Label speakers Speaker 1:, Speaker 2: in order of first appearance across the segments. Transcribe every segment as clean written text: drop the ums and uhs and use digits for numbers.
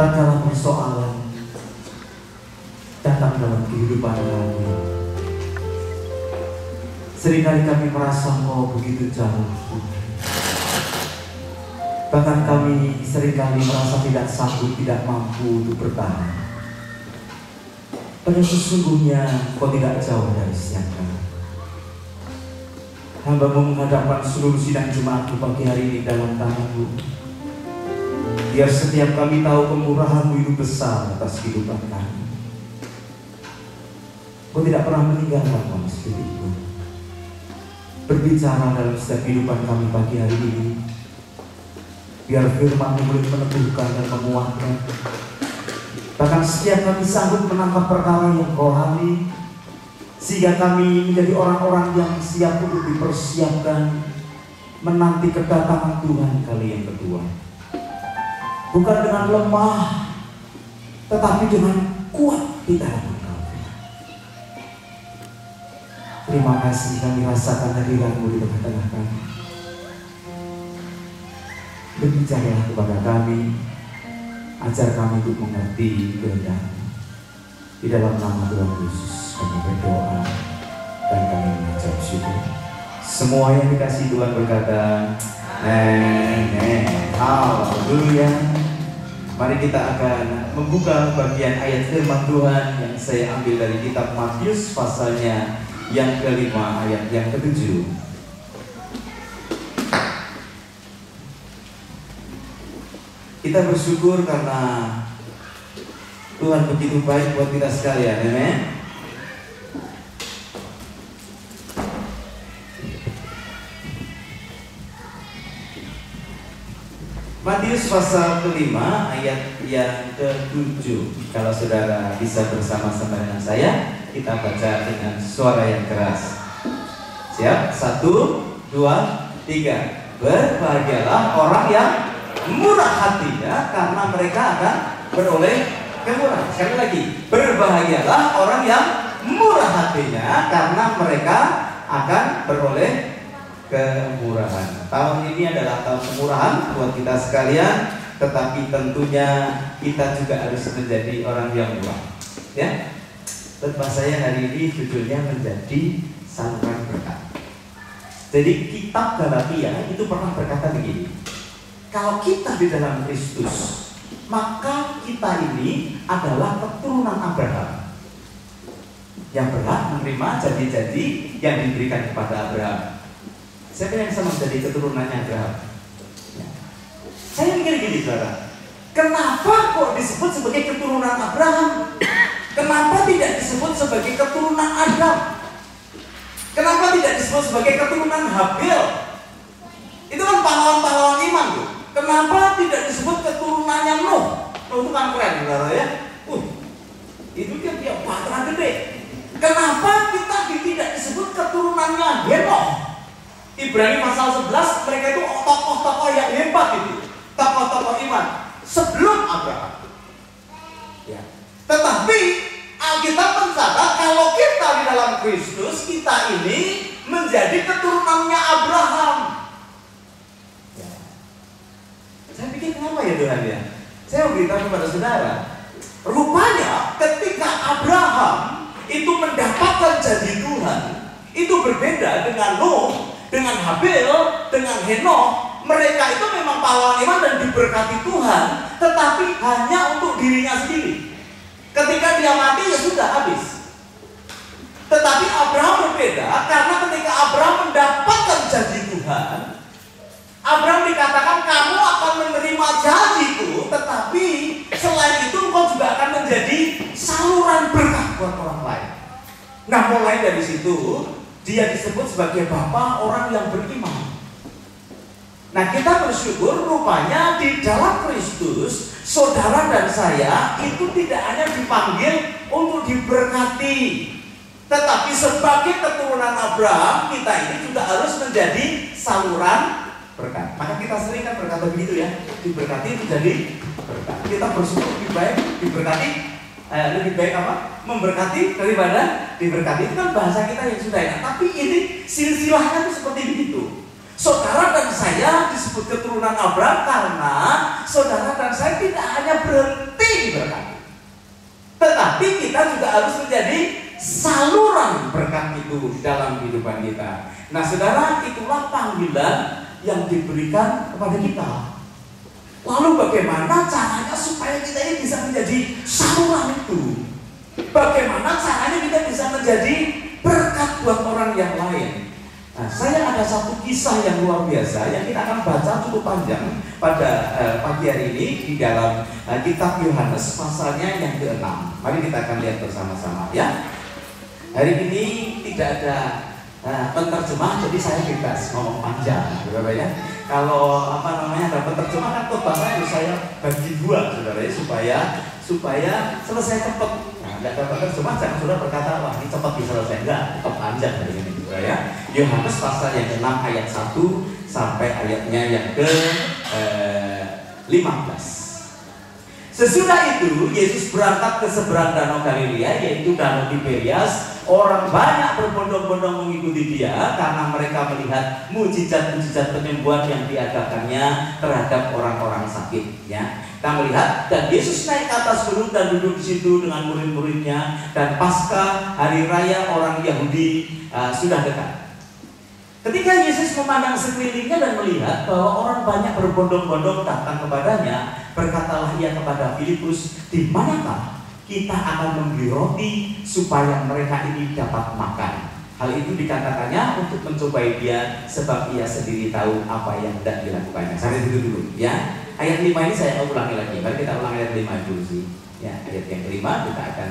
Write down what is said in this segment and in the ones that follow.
Speaker 1: tatkala persoalan datang dalam kehidupan kami, seringkali kami merasa begitu jauh. Bahkan kami seringkali merasa tidak sanggup, tidak mampu untuk bertahan. Padahal sesungguhnya Kau tidak jauh dari setiap kami. Hamba-Mu menghadapkan seluruh sidang jemaat-Mu pagi hari ini dalam tangan-Mu. Biar setiap kami tahu kemurahan-Mu itu besar atas kehidupan kami. Kau tidak pernah meninggalkan kami sedikitpun. Berbicara dalam setiap kehidupan kami pagi hari ini. Biar firman-Mu boleh meneguhkan dan menguatkan. Bahkan setiap kami sanggup menangkap perkara yang rohani, sehingga kami menjadi orang-orang yang siap untuk dipersiapkan menanti kedatangan Tuhan kali yang kedua. Bukan dengan lemah, tetapi dengan kuat di dalam Engkau. Terima kasih kami rasakan hadirat-Mu di tengah-tengah kami. Berbicaralah kepada kami, ajar kami untuk mengerti kehendak-Mu. Di dalam nama Tuhan Yesus kami berdoa dan kami mengucap syukur. Semua yang dikasih Tuhan berkata, amin. Haleluya. Mari kita akan membuka bagian ayat firman Tuhan yang saya ambil dari kitab Matius pasalnya yang ke-5 ayat yang ke-7. Kita bersyukur karena Tuhan begitu baik buat kita sekalian, amen. Matius pasal ke-5 ayat yang ke-7. Kalau saudara bisa bersama-sama dengan saya, kita baca dengan suara yang keras. Siap? 1, 2, 3. Berbahagialah orang yang murah hatinya, karena mereka akan beroleh kemurahan. Sekali lagi, berbahagialah orang yang murah hatinya, karena mereka akan beroleh kemurahan. Tahun ini adalah tahun kemurahan buat kita sekalian, tetapi tentunya kita juga harus menjadi orang yang murah. Ya, khotbah saya hari ini judulnya menjadi saluran berkat. Jadi kitab Galatia itu pernah berkata begini, kalau kita di dalam Kristus, maka kita ini adalah keturunan Abraham yang berhak menerima janji-janji yang diberikan kepada Abraham. Siapa yang bisa menjadi keturunannya Abraham? Ya. Saya mikir gini, saudara, kenapa kok disebut sebagai keturunan Abraham? Kenapa tidak disebut sebagai keturunan Adam? Kenapa tidak disebut sebagai keturunan Habil? Itu kan pahlawan-pahlawan iman tuh. Kenapa tidak disebut keturunannya Nuh? Nuh itu kan keren, saudara ya. Itu dia bahtera gede. Kenapa kita tidak disebut keturunannya Henokh? Ibrani pasal 11, mereka itu tokoh-tokoh yang hebat itu, tokoh-tokoh iman sebelum Abraham. Ya. Tetapi Alkitab mencatat kalau kita di dalam Kristus, kita ini menjadi keturunannya Abraham. Ya. Saya pikir kenapa ya Tuhan ya? Saya memberitahu kepada saudara, rupanya ketika Abraham itu mendapatkan janji Tuhan, itu berbeda dengan Nuh, dengan Habil, dengan Henokh. Mereka itu memang pahlawan iman dan diberkati Tuhan, tetapi hanya untuk dirinya sendiri. Ketika dia mati ya sudah habis. Tetapi Abraham berbeda, karena ketika Abraham mendapatkan janji Tuhan, Abraham dikatakan kamu akan menerima janjiku, tetapi selain itu engkau juga akan menjadi saluran berkat buat orang lain. Nah, mulai dari situ dia disebut sebagai bapa orang yang beriman. Nah, kita bersyukur rupanya di dalam Kristus, saudara dan saya itu tidak hanya dipanggil untuk diberkati, tetapi sebagai keturunan Abraham, kita ini juga harus menjadi saluran berkat. Maka kita sering kan berkata begitu ya, diberkati itu jadi berkat. Kita bersyukur lebih baik diberkati, lebih baik apa? Memberkati daripada diberkati. Itu kan bahasa kita yang sudah enak. Tapi ini silsilahnya itu seperti begitu. Saudara dan saya disebut keturunan Abraham karena saudara dan saya tidak hanya berhenti kita juga harus menjadi saluran berkat itu dalam kehidupan kita. Nah saudara, itulah panggilan yang diberikan kepada kita. Lalu bagaimana caranya supaya kita ini bisa menjadi saluran itu? Bagaimana caranya kita bisa menjadi berkat buat orang yang lain? Nah, saya ada satu kisah yang luar biasa yang kita akan baca cukup panjang pada pagi hari ini di dalam kitab Yohanes pasalnya yang ke-6. Mari kita akan lihat bersama-sama ya. Hari ini tidak ada penerjemah, jadi saya bebas ngomong panjang, saudara ya. Kalau ada penerjemah kan khotbahnya harus saya bagi dua, saudara ya, supaya selesai cepat. Nah, tidak ada penerjemah, jangan saudara berkata, wah ini cepat diselesai, enggak, tetap panjang hari ini, saudara ya. Yohanes pasal yang ke-6 ayat 1 sampai ayatnya yang ke-15. Sesudah itu Yesus berangkat ke seberang danau Galilea, yaitu danau Tiberias. Orang banyak berbondong-bondong mengikuti dia karena mereka melihat mujizat-mujizat penyembuhan yang diadakannya terhadap orang-orang sakit. Ya, kita melihat dan Yesus naik ke atas gunung dan duduk di situ dengan murid-muridnya. Dan pasca hari raya orang Yahudi sudah dekat. Ketika Yesus memandang sekelilingnya dan melihat bahwa orang banyak berbondong-bondong datang kepadanya, berkatalah ia kepada Filipus, di manakah kita akan membeli roti supaya mereka ini dapat makan? Hal itu dikatakannya untuk mencobai dia, sebab ia sendiri tahu apa yang hendak dilakukannya. Sampai situ dulu ya. Ayat 5 ini saya ulangi lagi. Mari kita ulangi ayat 5 dulu sih. Ya, ayat yang kelima kita akan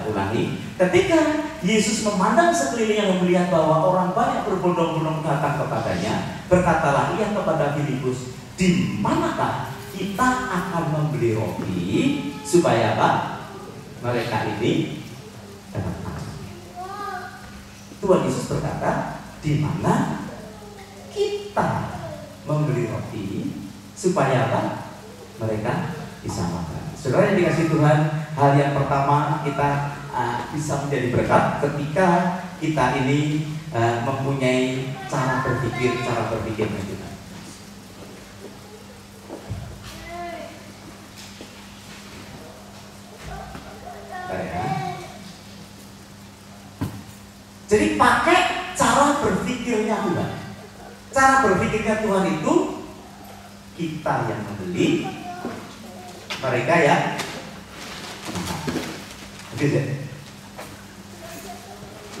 Speaker 1: ulangi. Ketika Yesus memandang sekeliling yang melihat bahwa orang banyak berbondong-bondong datang kepadanya, berkatalah ia kepada Filipus, di manakah kita akan membeli roti supaya apa? Mereka ini dapat makan. Tuhan Yesus berkata, di mana kita membeli roti supaya apa? Mereka bisa makan. Saudara yang dikasih Tuhan, hal yang pertama kita bisa menjadi berkat ketika kita ini mempunyai cara berpikir yang kita. Jadi pakai cara berpikirnya Tuhan. Cara berpikirnya Tuhan itu kita yang membeli, mereka yang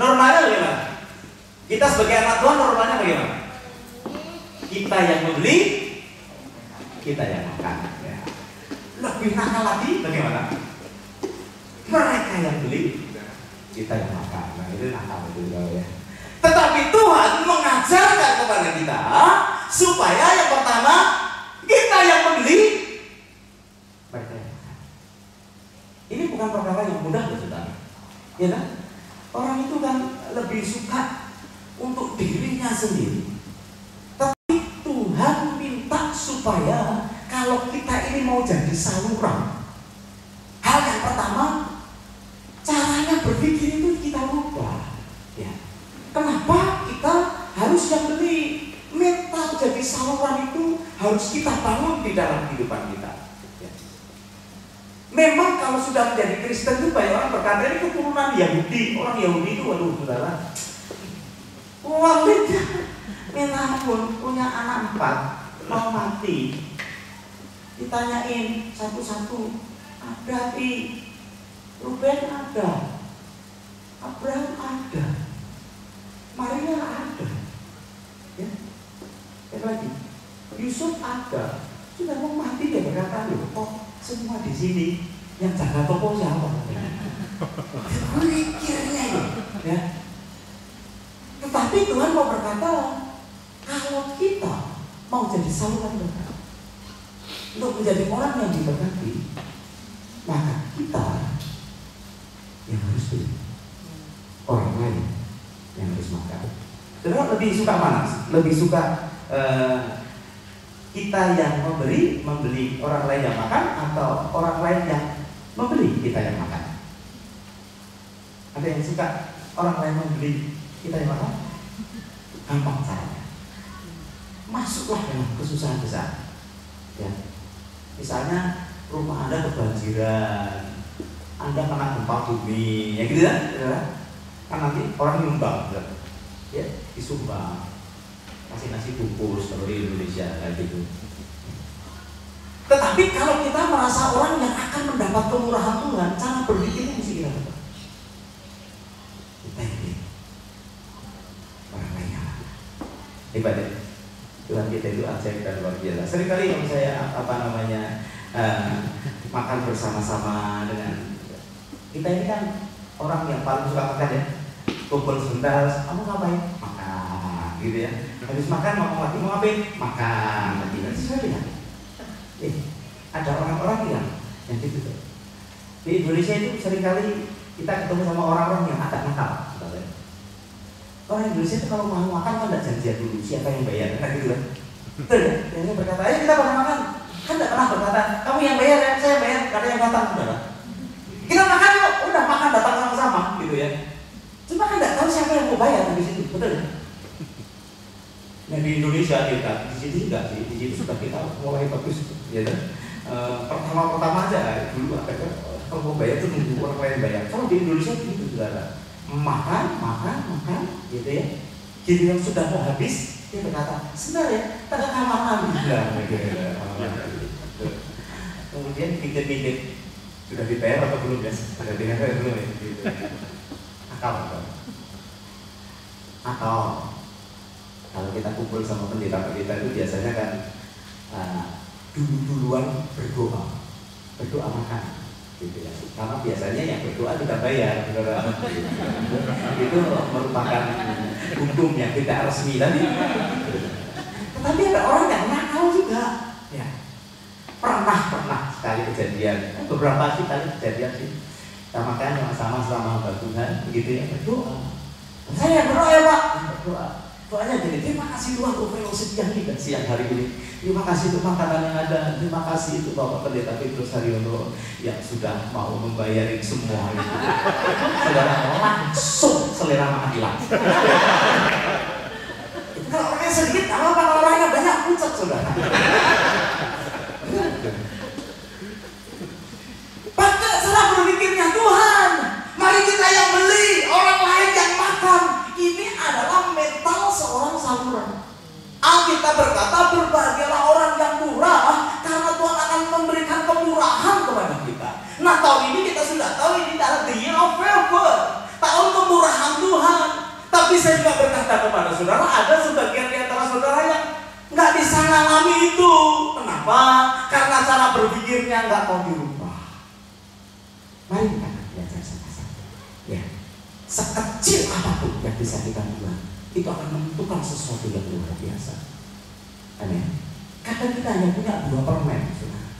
Speaker 1: normalnya bagaimana? Kita sebagai anak Tuhan normalnya bagaimana? Kita yang membeli, kita yang makan ya. Lebih nakal lagi bagaimana? Mereka yang beli, kita yang makan. Nah, itu nakal itu ya. Tetapi Tuhan mengajarkan kepada kita supaya yang pertama kita yang membeli, mereka yang makan. Ini bukan perkara yang mudah loh saudara. Ya kan? Orang itu kan lebih suka untuk dirinya sendiri. Tapi Tuhan minta supaya kalau kita ini mau jadi saluran, hal yang pertama caranya berpikir itu kita rubah. Ya. Kenapa kita harus yang beli? Minta jadi saluran itu harus kita bangun di dalam kehidupan kita. Ya. Memang kalau sudah menjadi Kristen itu banyak orang berkata ini keturunan Yahudi. Orang Yahudi itu waduh saudara, Walid minta pun punya anak 4 mau mati, ditanyain satu-satu, ada Ruben ada, Abraham ada, Maria ada, ya, lagi Yusuf ada, sudah mau mati dia berkata loh, kok semua di sini yang jaga toko siapa? Pikirnya ya. Tetapi Tuhan mau berkata, kalau kita mau jadi saluran berkat, untuk menjadi orang yang diberkati, maka kita yang harus beli, orang lain yang harus makan. Saudara lebih suka mana? Lebih suka kita yang membeli orang lain yang makan, atau orang lain yang membeli kita yang makan? Ada yang suka orang lain membeli kita yang makan? Gampang caranya. Masuklah dalam kesusahan besar. Ya. Misalnya rumah Anda kebanjiran, Anda kena gempa bumi, ya gitu ya, kan nanti orang nyumbang, ya disumbang, kasih nasi bungkus kalau di Indonesia kayak gitu. Tetapi kalau kita merasa orang yang akan mendapat kemurahan Tuhan, cara berpikirnya mesti kita apa? Kita ini orang kaya, hebat ya. Tuhan kita itu ajaib dan luar biasa. Seringkali kalau saya makan bersama-sama dengan kita ini kan orang yang paling suka makan ya. Kumpul sebentar, kamu ngapain? Makan, gitu ya. Habis makan mau lagi mau ngapain? Makan, lagi sesuai dengan. Ada orang-orang yang gitu. Di Indonesia itu seringkali kita ketemu sama orang-orang yang agak nakal. Orang Indonesia itu kalau mau makan kan tidak janjian dulu siapa yang bayar, kan gitu kan? Betul ya? Yang berkata, ayo kita makan. Kan tidak pernah berkata, kamu yang bayar ya, saya bayar, karena yang datang sudah. Kita makan yuk, udah makan datang sama-sama, gitu ya. Cuma kan tidak tahu siapa yang mau bayar di situ, betul ya? Nah di Indonesia kita, di sini enggak sih, di sini sudah kita mulai bagus, ya kan? Pertama aja dulu ada kalau mau bayar itu nunggu orang lain bayar. Kalau di Indonesia begitu saudara. Makan, gitu ya. Jadi yang sudah mau habis, dia berkata, sebentar ya, tengah kamar kemudian pikir-pikir, sudah dibayar atau belum ya? Sudah dibayar belum ya? Gitu. Atau kalau kita kumpul sama pendeta-pendeta itu biasanya kan duluan berdoa makan. Gitu ya. Karena biasanya yang berdoa tidak bayar, itu merupakan hukum yang tidak resmi tadi. Tetapi ada orang yang nakal juga, ya. Pernah sekali kejadian, beberapa kali kejadian sih. Kita makan sama-sama selama Tuhan, begitu ya, berdoa. Saya berdoa ya Pak, berdoa. Doanya jadi terima kasih Tuhan untuk fellowship yang ini dan siang hari ini. Terima kasih untuk makanan yang ada. Terima kasih untuk Bapak Pendeta Petrus Haryono yang sudah mau membayari semua itu. Saudara langsung selera makan hilang. Kalau orangnya sedikit, apa kalau orangnya banyak pucat saudara. Pakai cara berpikirnya Tuhan. Mari kita yang beli, orang lain yang makan. Ini adalah mental seorang saluran. Alkitab berkata berbahagialah orang yang murah karena Tuhan akan memberikan kemurahan kepada kita. Nah tahun ini kita sudah tahu ini adalah the year of favor, tahun kemurahan Tuhan. Tapi saya juga berkata kepada saudara, ada sebagian di antara saudara yang nggak bisa mengalami itu. Kenapa? Karena cara berpikirnya nggak mau dirubah. Mari kita belajar sama-sama. Ya. Sekecil apapun yang bisa kita buat, itu akan menentukan sesuatu yang luar biasa. Amin. Kadang kita hanya punya 2 permen, saudara,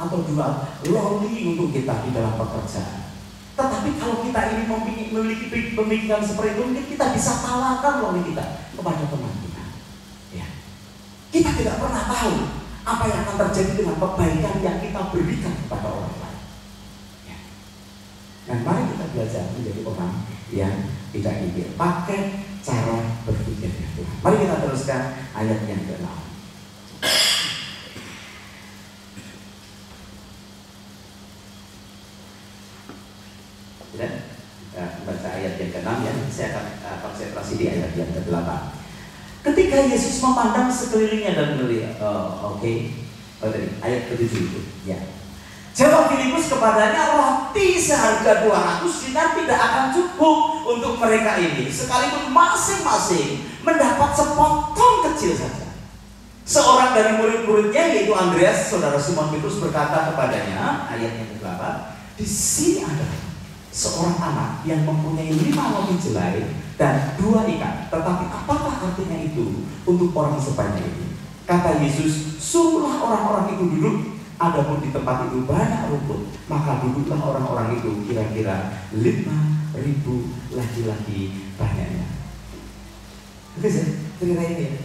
Speaker 1: atau 2 loli untuk kita di dalam pekerjaan. Tetapi kalau kita ini memiliki pemikiran seperti itu, mungkin kita bisa tawarkan loli kita kepada teman kita. Ya. Kita tidak pernah tahu apa yang akan terjadi dengan kebaikan yang kita berikan kepada orang lain. Dan mari kita belajar menjadi orang yang tidak gigil. Pakai cara berpikirnya Tuhan. Mari kita teruskan ayat yang ke-6. Ya, baca ayat yang ke-6 ya. Saya akan konsentrasi di ayat yang ke-8. Ketika Yesus memandang sekelilingnya dan melihat, ayat ke-7 itu. Ya. Jawab Filipus kepadanya, roti seharga 200 dinar tidak akan cukup untuk mereka ini, sekalipun masing-masing mendapat sepotong kecil saja. Seorang dari murid-muridnya yaitu Andreas, saudara Simon Petrus berkata kepadanya, ayat yang ke-8, di sini ada seorang anak yang mempunyai 5 roti jelai dan 2 ikan. Tetapi apakah artinya itu untuk orang sebanyak ini? Kata Yesus, suruhlah orang-orang itu duduk. Adapun di tempat itu banyak rumput, maka duduklah orang-orang itu kira-kira 5.000 laki-laki banyaknya. Itu sih, cerita ini.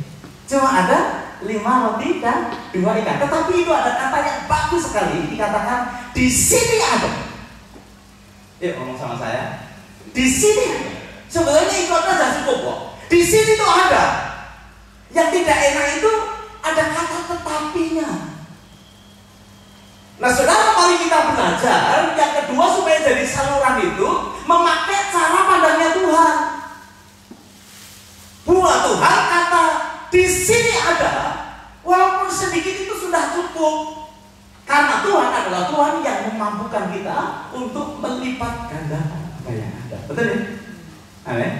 Speaker 1: Cuma ada 5 roti dan 2 ikan. Tetapi itu ada kata yang bagus sekali. Dikatakan di sini ada. Yuk ngomong sama saya. Di sini ada. Sebenarnya ikutnya sudah cukup kok. Di sini tuh ada. Yang tidak enak itu ada kata tetapinya. Nah saudara, mari kita belajar. Yang kedua cukup. Karena Tuhan adalah Tuhan yang memampukan kita untuk melipat gandakan apa yang ada. Betul ya? Amin.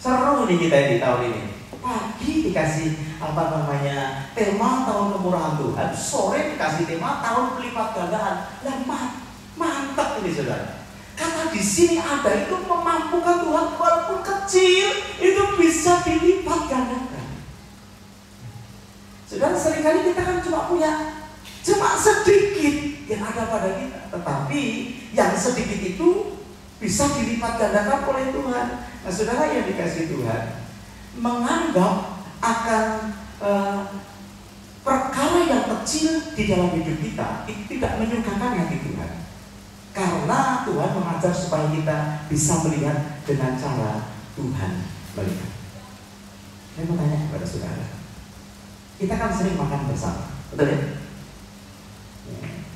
Speaker 1: Seru nih kita di tahun ini. Pagi dikasih tema tahun kemurahan Tuhan, sore dikasih tema tahun pelipat gandaan. Lah mantap ini saudara. Karena di sini ada itu memampukan Tuhan walaupun kecil itu bisa dilipat gandakan. Saudara, seringkali kita kan cuma sedikit yang ada pada kita, tetapi yang sedikit itu bisa dilipat gandakan oleh Tuhan. Nah, saudara yang dikasih Tuhan, menganggap akan perkara yang kecil di dalam hidup kita itu tidak menyukakan hati Tuhan. Karena Tuhan mengajar supaya kita bisa melihat dengan cara Tuhan melihat. Saya mau tanya kepada saudara, kita kan sering makan bersama, betul ya?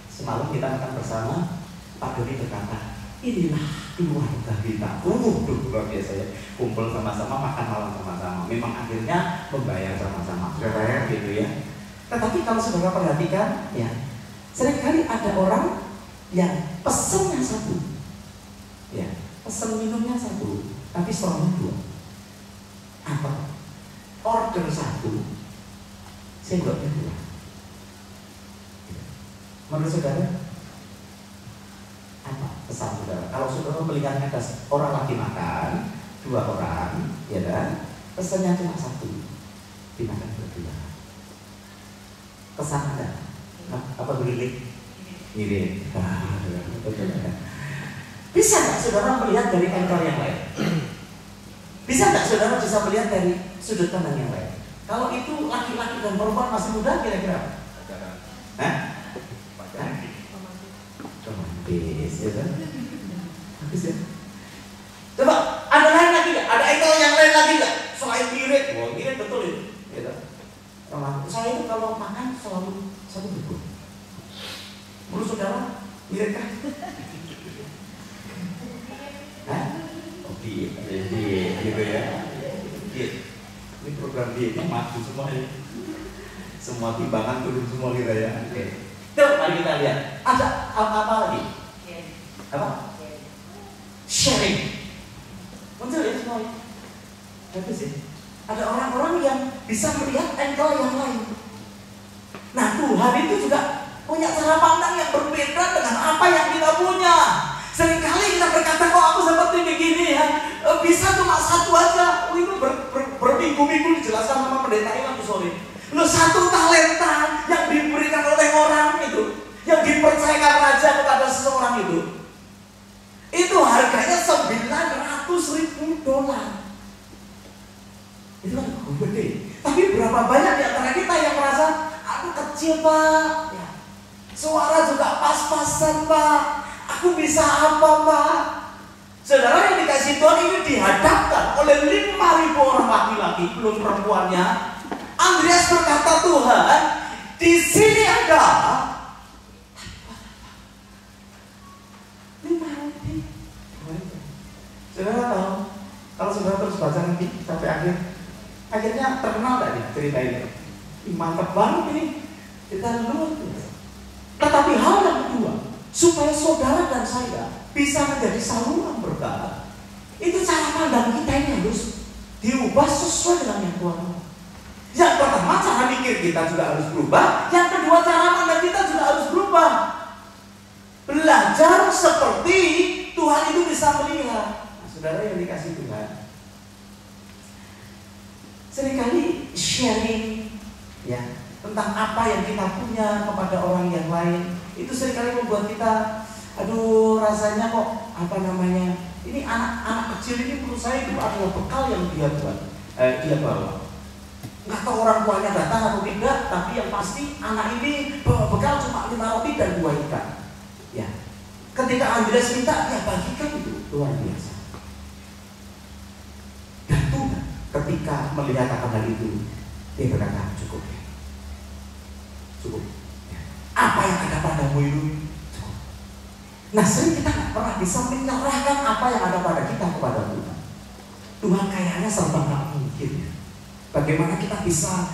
Speaker 1: Semalam kita makan bersama, Pak Doni berkata, inilah keluarga kita. Luar biasa ya, kumpul sama-sama, makan malam sama-sama. Memang akhirnya membayar sama-sama, gitu ya. Tetapi kalau saudara perhatikan, ya, seringkali ada orang yang pesennya satu, ya, pesen minumnya satu, tapi soalnya dua. Apa? Order satu, sendoknya dua. Menurut saudara, apa pesan saudara? Kalau saudara melihat ada orang lagi makan, dua orang, ya kan? Pesannya cuma satu, dimakan berdua. Pesan ada? Apa berilik? Mirip. Bisa nggak saudara melihat dari angle yang lain? Bisa nggak saudara bisa melihat dari sudut pandang yang lain? Kalau itu laki-laki dan perempuan masih muda kira-kira? Hah? Romantis, ya kan? Habis ya. Coba ada lain lagi nggak? Ada angle yang lain lagi nggak? Selain mirip, wah mirip betul itu. Gitu. Romantis. Saya itu kalau makan selalu satu bubur. Menurut saudara, mirip kan? Hah? Oh, diet gitu ya. Diet. Ini program dietnya maju semua ya. Semua timbangan turun semua kita ya. Oke. Coba mari kita lihat. Ada apa lagi? Apa? Sharing. Muncul ya semuanya. Tapi sih, ada orang-orang yang bisa melihat angle yang lain. Nah, Tuhan itu juga punya cara pandang yang berbeda dengan apa yang kita punya. Seringkali kita berkata, kok aku seperti begini ya, bisa cuma satu aja. Itu berminggu-minggu dijelaskan sama pendeta Iwan sore. Loh, satu talenta yang diberikan oleh orang itu, yang dipercayakan raja kepada seseorang itu harganya $900.000. Itu kan gede. Tapi berapa banyak di antara kita yang merasa, aku kecil Pak, ya. Suara juga pas-pasan Pak, aku bisa apa Pak? Saudara yang dikasih Tuhan ini dihadapkan oleh 5.000 orang laki-laki, belum perempuannya. Andreas berkata, Tuhan, di sini ada 5 roti. Saudara tahu, kalau saudara terus baca nanti sampai akhirnya terkenal gak nih cerita ini? Mantap banget ini, kita luar biasa. Tetapi hal yang kedua, supaya saudara dan saya bisa menjadi saluran berkat, itu cara pandang kita ini harus diubah sesuai dengan yang Tuhan mau. Yang pertama, cara mikir kita juga harus berubah. Yang kedua, cara pandang kita juga harus berubah. Belajar seperti Tuhan itu bisa melihat. Nah, saudara yang dikasih Tuhan, seringkali sharing ya tentang apa yang kita punya kepada orang yang lain, itu seringkali membuat kita, aduh rasanya kok ini anak kecil ini menurut saya itu adalah bekal yang dia bawa. Nggak tahu orang tuanya datang atau tidak, tapi yang pasti anak ini bawa bekal cuma 5 roti dan 2 ikan. Ya, ketika Andreas minta, dia bagikan itu luar biasa. Dan Tuhan ketika melihat akan hal itu, dia berkata, cukup. Ya. Apa yang ada padamu itu cukup. Nah, sering kita nggak pernah bisa menyerahkan apa yang ada pada kita kepada Tuhan. Tuhan kayaknya serba nggak mungkin. Bagaimana kita bisa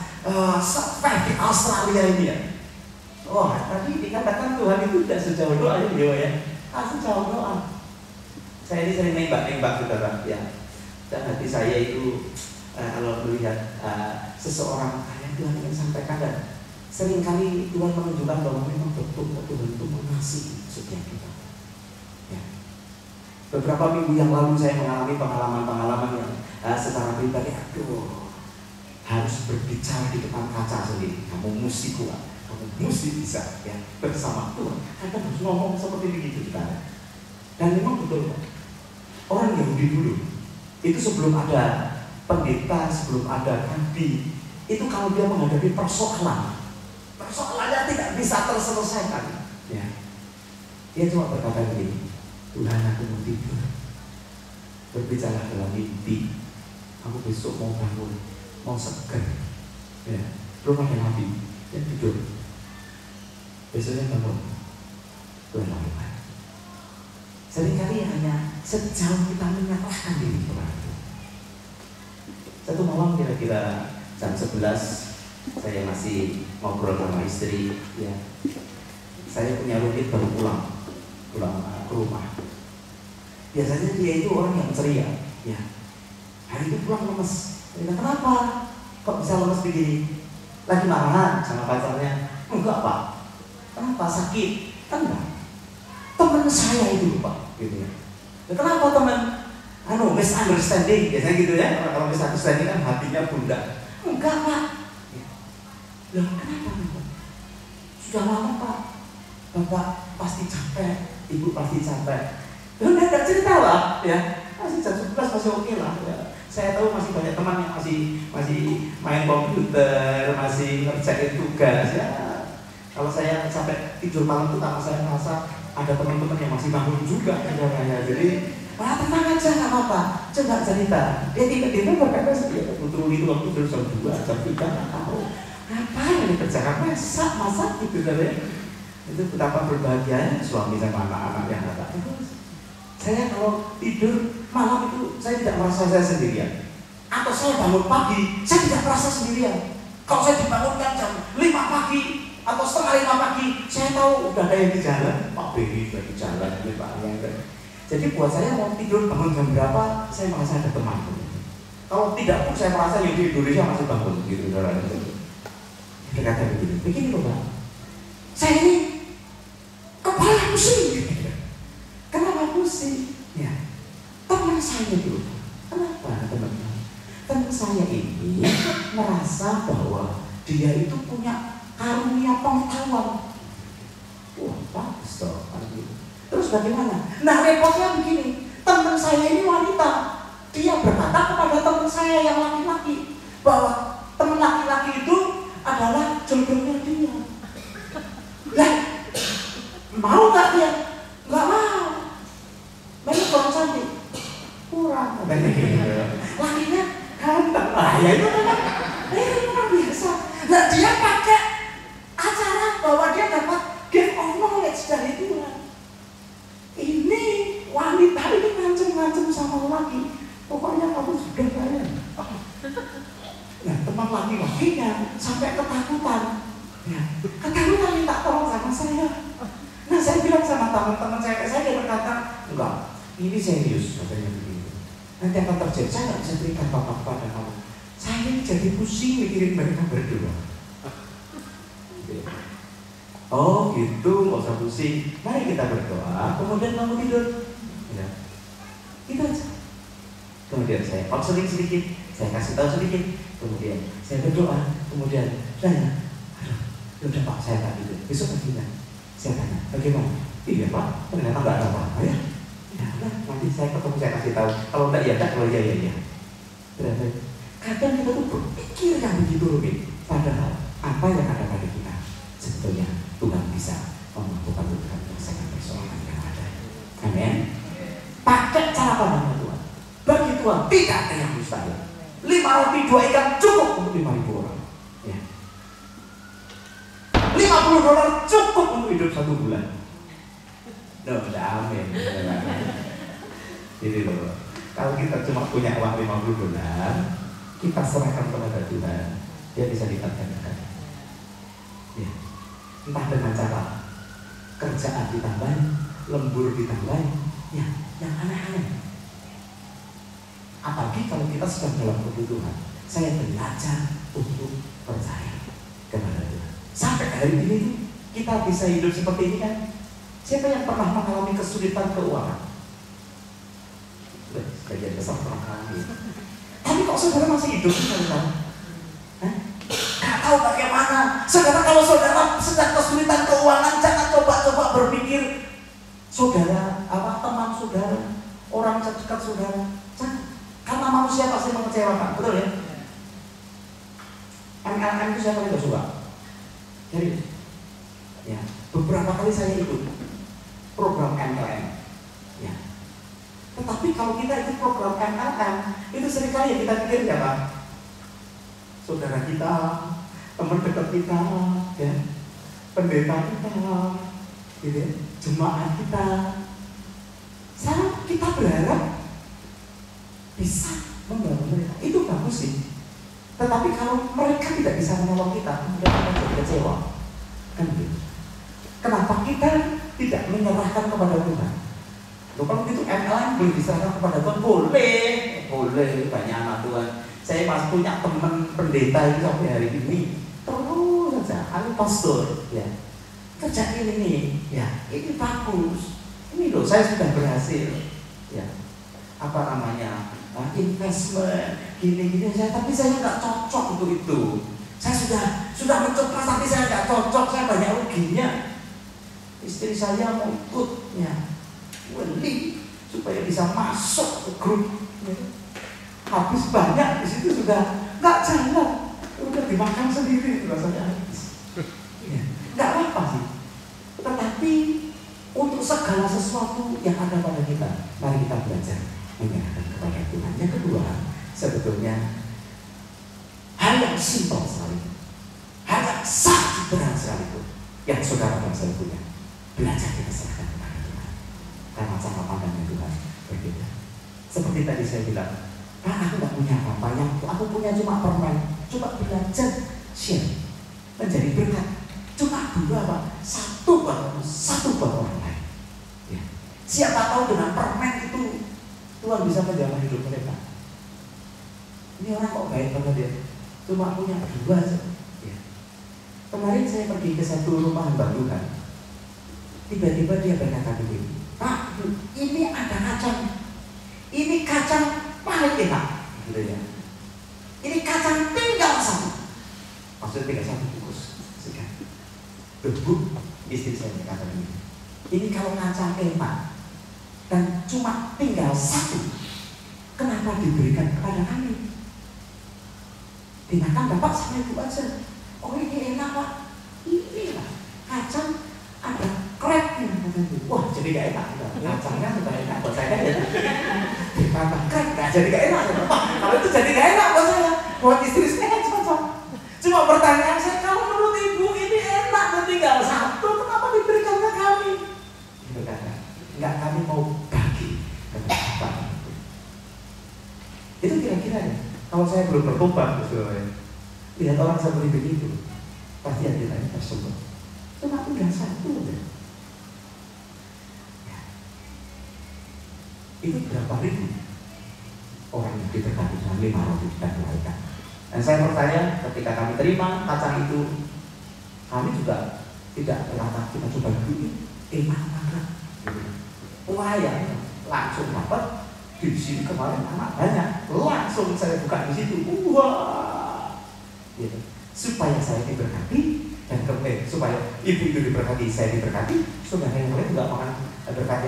Speaker 1: survive di Australia ini ya? Oh, tadi dikatakan Tuhan itu tidak sejauh doa ya. Sejauh doa. Saya ini sering nembak saudara ya. Dan hati saya itu kalau melihat seseorang yang Tuhan ingin sampaikan, dan seringkali Tuhan menunjukkan bahwa memang betul Tuhan itu mengasihi setiap kita. Ya. Beberapa minggu yang lalu saya mengalami pengalaman yang secara pribadi, harus berbicara di depan kaca sendiri. Kamu mesti kuat, kamu mesti bisa ya bersama Tuhan. Kita harus ngomong seperti begitu kita. Dan memang betul, orang Yahudi dulu itu sebelum ada pendeta, sebelum ada nabi, itu kalau dia menghadapi persoalannya tidak bisa terselesaikan, ya, dia cuma berkata begini, Tuhan aku mau tidur, berbicara dalam mimpi, aku besok mau bangun, mau seger, ya, belum ada nabi, dia tidur, besoknya bangun, Tuhan lakukan. Seringkali hanya sejauh kita menyerahkan diri kepada Tuhan. Satu malam kira-kira jam 11 saya masih ngobrol sama istri, ya. Saya punya rutin baru pulang ke rumah. Biasanya dia itu orang yang ceria, ya. Hari itu pulang lemes. Kenapa? Kok bisa lemes begini? Lagi marahan sama pacarnya? Enggak, Pak. Kenapa? Sakit? Enggak. Teman saya itu, Pak, gitu ya. Kenapa teman? Misunderstanding, biasanya gitu ya. Kalau misunderstanding kan hatinya bunda. Enggak, Pak. Ya, kenapa? Sudah lama, Pak. Bapak pasti capek, Ibu pasti capek. Enggak cerita, Pak, ya. Masih jam 11 masih oke lah, ya. Saya tahu masih banyak teman yang masih main komputer, masih ngerjain tugas, ya. Kalau saya sampai tidur malam itu karena saya merasa ada teman-teman yang masih bangun juga, ya. Jadi tenang aja, nggak apa-apa. Coba cerita. Dia tiba-tiba berkata sendiri, betul itu waktu tidur jam 2, jam 3 nggak tahu. Ngapain yang dikerjakan? Masak gitu kan ya. Itu betapa berbahagianya suami sama anak-anak yang ada. Saya kalau tidur malam itu saya tidak merasa saya sendirian. Atau saya bangun pagi, saya tidak merasa sendirian. Kalau saya dibangunkan jam 5 pagi atau setengah 5 pagi, saya tahu udah ada yang di jalan. Pak Beri lagi jalan, Pak Yang. Jadi buat saya mau tidur bangun jam berapa, saya merasa ada teman. Kalau tidak pun saya merasa yang di Indonesia masih bangun gitu, saudara. Dia kata begini loh, Pak. Saya ini kepala pusing. Kenapa pusing? Ya, teman saya dulu. Kenapa teman-teman? Teman saya ini merasa bahwa dia itu punya karunia pengetahuan. Wah, bagus toh. Terus bagaimana? Nah, repotnya begini. Teman saya ini wanita. Dia berkata kepada teman saya yang laki-laki bahwa teman laki-laki itu adalah jodohnya dia. Lah, mau nggak dia? Nggak mau. Memang kurang cantik. Kurang. Lakinya ganteng. Ya itu memang biasa. Nah, dia pakai acara bahwa dia dapat gift of knowledge dari Tuhan. Ini wanita ini ngancem-ngancem sama laki. Pokoknya kamu sudah saya. Nah, teman laki-lakinya sampai ketakutan. Ya, ketakutan minta tolong sama saya. Nah, saya bilang sama teman-teman saya dia berkata, enggak, ini serius katanya begini. Nanti akan terjadi, saya nggak bisa berikan apa-apa pada kamu. Saya ini jadi pusing mikirin mereka berdua. Oh gitu, nggak usah pusing. Mari kita berdoa, kemudian kamu tidur. Ya. Itu aja. Kemudian saya konseling sedikit, saya kasih tahu sedikit, kemudian saya berdoa, kemudian saya, udah Pak, saya tak tidur. Besok paginya, saya tanya, bagaimana? Iya Pak, ternyata nggak ada apa-apa ya. Ya, nanti saya ketemu saya kasih tahu. Kalau enggak ya enggak, kalau iya ya. Berarti kadang kita tuh berpikir yang begitu rumit. Padahal apa yang ada pada kita sebetulnya Tuhan bisa memampukan untuk menyelesaikan persoalan yang ada. Amin. Pakai cara pandangnya Tuhan. Bagi Tuhan tidak ada yang mustahil. 5 roti 2 ikan cukup untuk 5.000 orang. Ya. $50 cukup untuk hidup 1 bulan. Amin. Jadi loh, kalau kita cuma punya uang $50, kita serahkan kepada Tuhan, dia bisa lipat gandakan. Ya. Entah dengan cara kerjaan ditambahin, lembur ditambahin, ya yang aneh-aneh. Apalagi kalau kita sedang dalam kebutuhan. Saya belajar untuk percaya kepada Tuhan. Sampai hari ini kita bisa hidup seperti ini kan? Siapa yang pernah mengalami kesulitan keuangan? Sebagian besar pernah mengalami. Tapi kok saudara masih hidup kan? Gak tahu bagaimana. Saudara, kalau saudara sedang kesulitan keuangan, jangan coba-coba berpikir saudara, teman saudara, orang dekat saudara. Jangan. Karena manusia pasti mengecewakan, betul ya? MLM itu siapa yang gak suka? Jadi, ya, beberapa kali saya ikut program MLM, ya. Tetapi kalau kita ikut program MLM, itu seringkali yang kita pikir ya Pak, saudara kita, teman dekat kita, ya, pendeta kita, gitu ya, jemaat kita. Sekarang kita berharap bisa membangun mereka, itu bagus sih. Tetapi kalau mereka tidak bisa menolong kita, kemudian kita jadi kecewa, kan gitu. Kenapa kita tidak menyerahkan kepada Tuhan? Loh, kalau gitu MLM boleh diserahkan kepada Tuhan? Boleh, banyak anak Tuhan. Saya pas punya teman pendeta itu sampai hari ini terus saja, aku pastor, ya, kerja ini, ya, ini bagus. Ini loh, saya sudah berhasil, ya, investment, gini-gini saya, tapi saya nggak cocok untuk itu. Saya sudah mencoba, tapi saya nggak cocok, saya banyak ruginya. Istri saya mau ikut, ya, supaya bisa masuk ke grup, ya. Habis banyak di situ sudah nggak jalan, udah dimakan sendiri rasanya habis. Ya, nggak apa sih. Tetapi untuk segala sesuatu yang ada pada kita, mari kita belajar menyerahkan kepada Tuhan. Yang kedua, sebetulnya hal yang simpel sekali, hal yang sangat sederhana sekali itu, yang saudara dan saya punya, belajar kita serahkan kepada Tuhan. Karena cara pandangnya Tuhan berbeda. Seperti tadi saya bilang, aku nggak punya apa-apa, yang aku punya cuma permen. Coba belajar share, menjadi berkat. Cuma dua Pak, satu buat orang lain. Ya. Siapa tahu dengan permen itu Tuhan bisa menjamah hidup mereka. Ini orang kok baik banget dia, cuma punya dua saja. Ya. Kemarin saya pergi ke satu rumah hamba Tuhan. Tiba-tiba dia berkata begini, Pak, ini ada kacang. Ini kacang paling enak, gitu ya. Ini kacang tinggal satu. Maksudnya tinggal satu bungkus. Bu, istri saya berkata begini, ini kalau kacang enak dan cuma tinggal satu, kenapa diberikan kepada kami? Dimakan Bapak sama Ibu aja. Oh ini enak Pak, ini lah kacang ada krepnya. Wah jadi gak enak, kacangnya sudah enak buat saya kan ya. Ditambah krep, gak jadi gak enak. Kalau itu jadi gak enak buat saya, buat istri saya cocok. Cuma pertanyaan saya, kalau menurut Ibu ini enak dan tinggal satu, kenapa diberikan ke kami? Itu kata, enggak, kami mau bagi ke Bapak. Itu kira-kira ya. Kalau saya belum bertobat, lihat orang seperti begitu, pasti hati saya tersebut. Cuma tinggal satu ya. Itu berapa ribu orang yang diberkati dengan 5 roti dan 2 ikan. Dan saya bertanya, ketika kami terima kacang itu, kami juga tidak berkata kita coba dulu, enak banget. Wah ya, langsung dapat. Di sini kemarin anak banyak, langsung saya buka di situ. Wah, gitu. Supaya saya diberkati dan supaya ibu itu diberkati, saya diberkati, saudara yang lain juga makan berkati.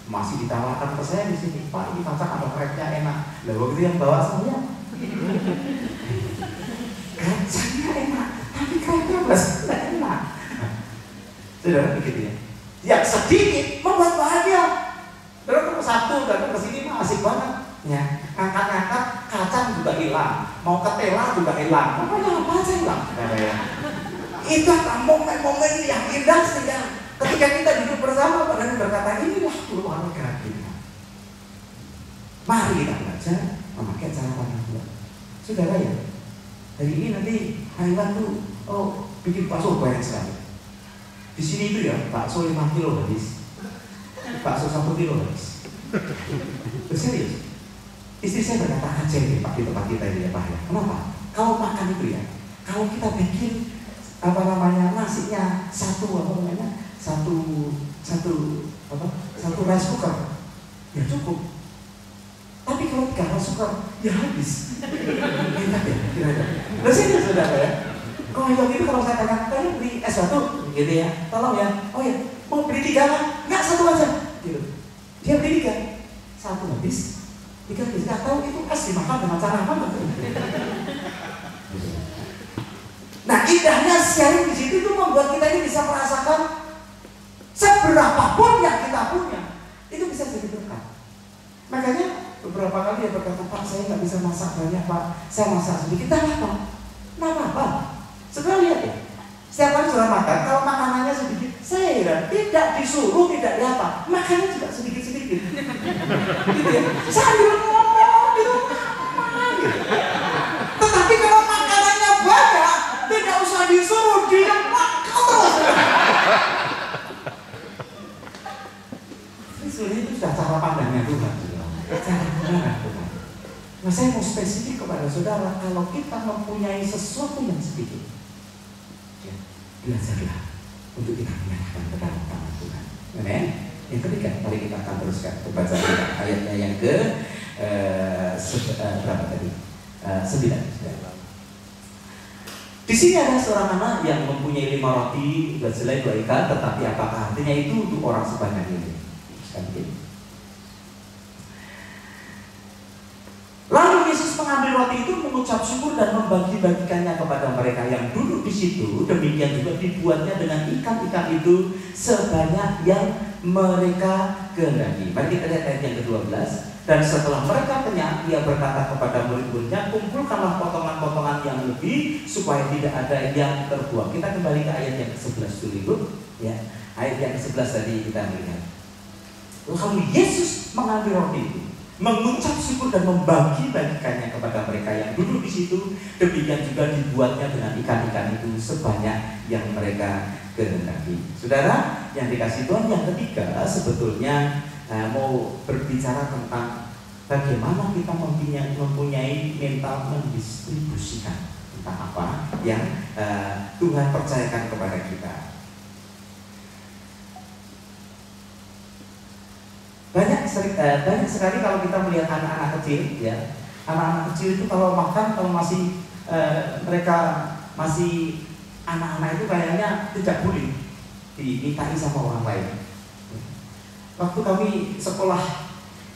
Speaker 1: Masih ditawarkan ke saya di sini, Pak, ini kacang ada krepnya enak. Lah waktu yang bawa saya, kacangnya enak, tapi krepnya nggak enak. Saudara begitu ya. Yang sedikit membuat bahagia. Terus satu datang ke sini asik banget, ya. Angkat-angkat kacang juga hilang, mau ketela juga hilang. Pokoknya apa aja hilang. Itu adalah momen-momen yang indah sehingga ketika kita duduk bersama, Tuhan berkata, inilah keluarga kita. Mari kita belajar memakai cara pandang Tuhan. Saudara ya, hari ini nanti Haiwan tuh bikin bakso banyak sekali. Di sini itu ya bakso 5 kilo habis, bakso 1 kilo habis. Serius. Istri saya berkata aja ini Pak di tempat kita ini ya Pak ya. Kenapa? Kalau makan itu ya, kalau kita bikin nasinya satu rice cooker ya cukup. Tapi kalau 3 rice cooker ya habis. Enak ya, kira-kira. Nah sini sudah ya. Kalau yang itu kalau saya tanya, tolong beli es batu, gitu ya, tolong ya. Oh ya, mau beli 3 kan? Enggak, 1 aja. Gitu. Dia beli 3, 1 habis, 3 habis. Nggak tahu itu es dimakan dengan cara apa? Nah, indahnya sharing di situ itu membuat kita ini bisa merasakan seberapapun yang kita punya, itu bisa jadi berkat. Makanya beberapa kali dia berkata, Pak, saya nggak bisa masak banyak, Pak. Saya masak sedikit. Tidak apa-apa. Sebenarnya lihat ya, setiap kali sudah makan, kalau makanannya sedikit, saya heran, tidak disuruh, tidak diapa, makannya juga sedikit-sedikit. Gitu ya. Sambil ngomong gitu. Tetapi kalau makanannya banyak, tidak usah disuruh, dia makan terus. Sebenarnya itu sudah cara pandangnya Tuhan. Cara pandangnya Tuhan. Nah, saya mau spesifik kepada saudara, kalau kita mempunyai sesuatu yang sedikit, ya, belajarlah untuk kita menyerahkan ke dalam tangan Tuhan. Amen. Yang ketiga, mari kita akan teruskan membaca ayatnya yang ke berapa tadi? 9. Di sini ada seorang anak yang mempunyai 5 roti, 2 selai, 2 ikan, tetapi apakah artinya itu untuk orang sebanyak ini? Lalu Yesus mengambil roti itu, mengucap syukur dan membagi-bagikannya kepada mereka yang duduk di situ. Demikian juga dibuatnya dengan ikan-ikan itu sebanyak yang mereka kehendaki. Mari kita lihat ayat yang ke-12. Dan setelah mereka kenyang, ia berkata kepada murid-muridnya, kumpulkanlah potongan-potongan yang lebih supaya tidak ada yang terbuang. Kita kembali ke ayat yang ke-11 dulu, ya. Ayat yang ke-11 tadi kita melihat. Lalu Yesus mengambil roti itu, mengucap syukur dan membagi-bagikannya kepada mereka yang duduk di situ. Demikian juga dibuatnya dengan ikan-ikan itu sebanyak yang mereka kehendaki. Saudara yang dikasih Tuhan, yang ketiga sebetulnya mau berbicara tentang bagaimana kita mempunyai mental mendistribusikan tentang apa yang Tuhan percayakan kepada kita. Banyak sekali kalau kita melihat anak-anak kecil, ya, anak-anak kecil itu kalau makan, kalau masih mereka masih anak-anak itu kayaknya tidak boleh dimintai sama orang lain. Waktu kami sekolah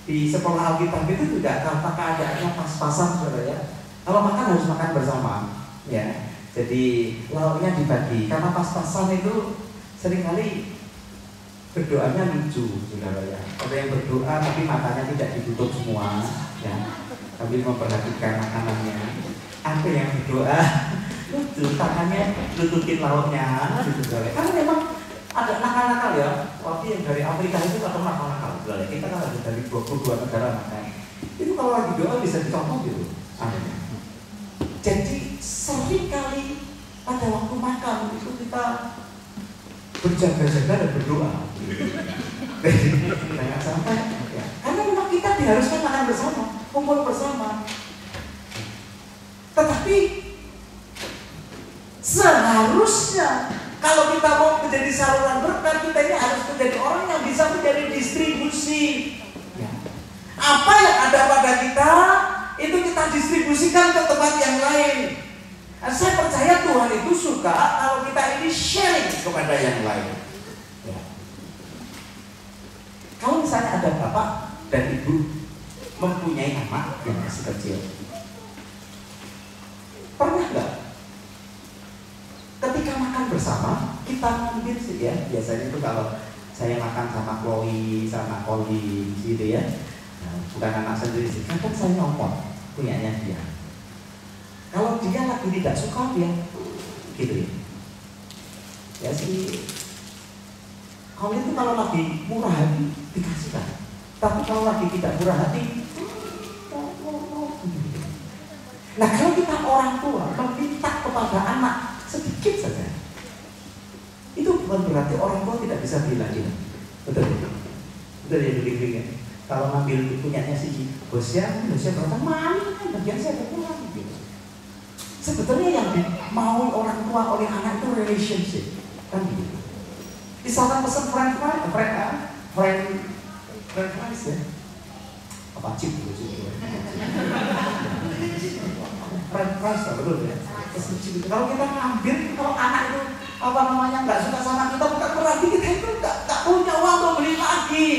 Speaker 1: di sekolah Alkitab itu juga karena keadaannya pas-pasan, saudara ya. Kalau makan harus makan bersama, ya. Jadi lauknya dibagi. Karena pas-pasan itu seringkali berdoanya lucu, saudara ya. Ada yang berdoa tapi matanya tidak ditutup semua, ya. Sambil memperhatikan makanannya. Ada yang berdoa lucu, tangannya nutupin lauknya, gitu, saudara. Karena memang ada nakal-nakal ya. Waktu yang dari Amerika itu atau nakal-nakal, saudara. Kita kan ada dari 22 negara makan. Itu kalau lagi doa bisa dicontoh gitu. Jadi seringkali pada waktu makan itu kita berjaga-jaga dan berdoa. Jangan sampai ya. Karena memang kita diharuskan makan bersama, kumpul bersama. Tetapi seharusnya kalau kita mau menjadi saluran berkat, kita ini harus menjadi orang yang bisa menjadi distribusi, ya. Apa yang ada pada kita itu kita distribusikan ke tempat yang lain. Saya percaya Tuhan itu suka kalau kita ini sharing kepada yang lain, ya. Kalau misalnya ada bapak dan ibu mempunyai anak yang masih kecil, pernah nggak ketika makan bersama kita mungkin sih ya, biasanya itu kalau saya makan sama Chloe, sama Colin gitu ya, nah, bukan anak sendiri sih, kadang saya nyopot punyanya dia. Kalau dia lagi tidak suka dia gitu ya. Ya sih. Kalau itu kalau lagi murah hati dikasihkan. Tapi kalau lagi tidak murah hati, nah kalau kita orang tua meminta kepada anak sedikit saja, itu bukan berarti orang tua tidak bisa beli lagi. Betul ya? Betul ya, gini-gini ya. Kalau ngambil punyanya si bosnya berapa mana bagian saya berkurang gitu. Sebetulnya yang mau orang tua oleh anak itu relationship, kan gitu. Misalkan pesan friend fries ya, apa chip gitu. Friend fries lah, betul ya. Kalau kita ngambil, kalau anak itu apa namanya nggak suka sama kita, bukan berarti kita itu nggak punya uang untuk beli lagi.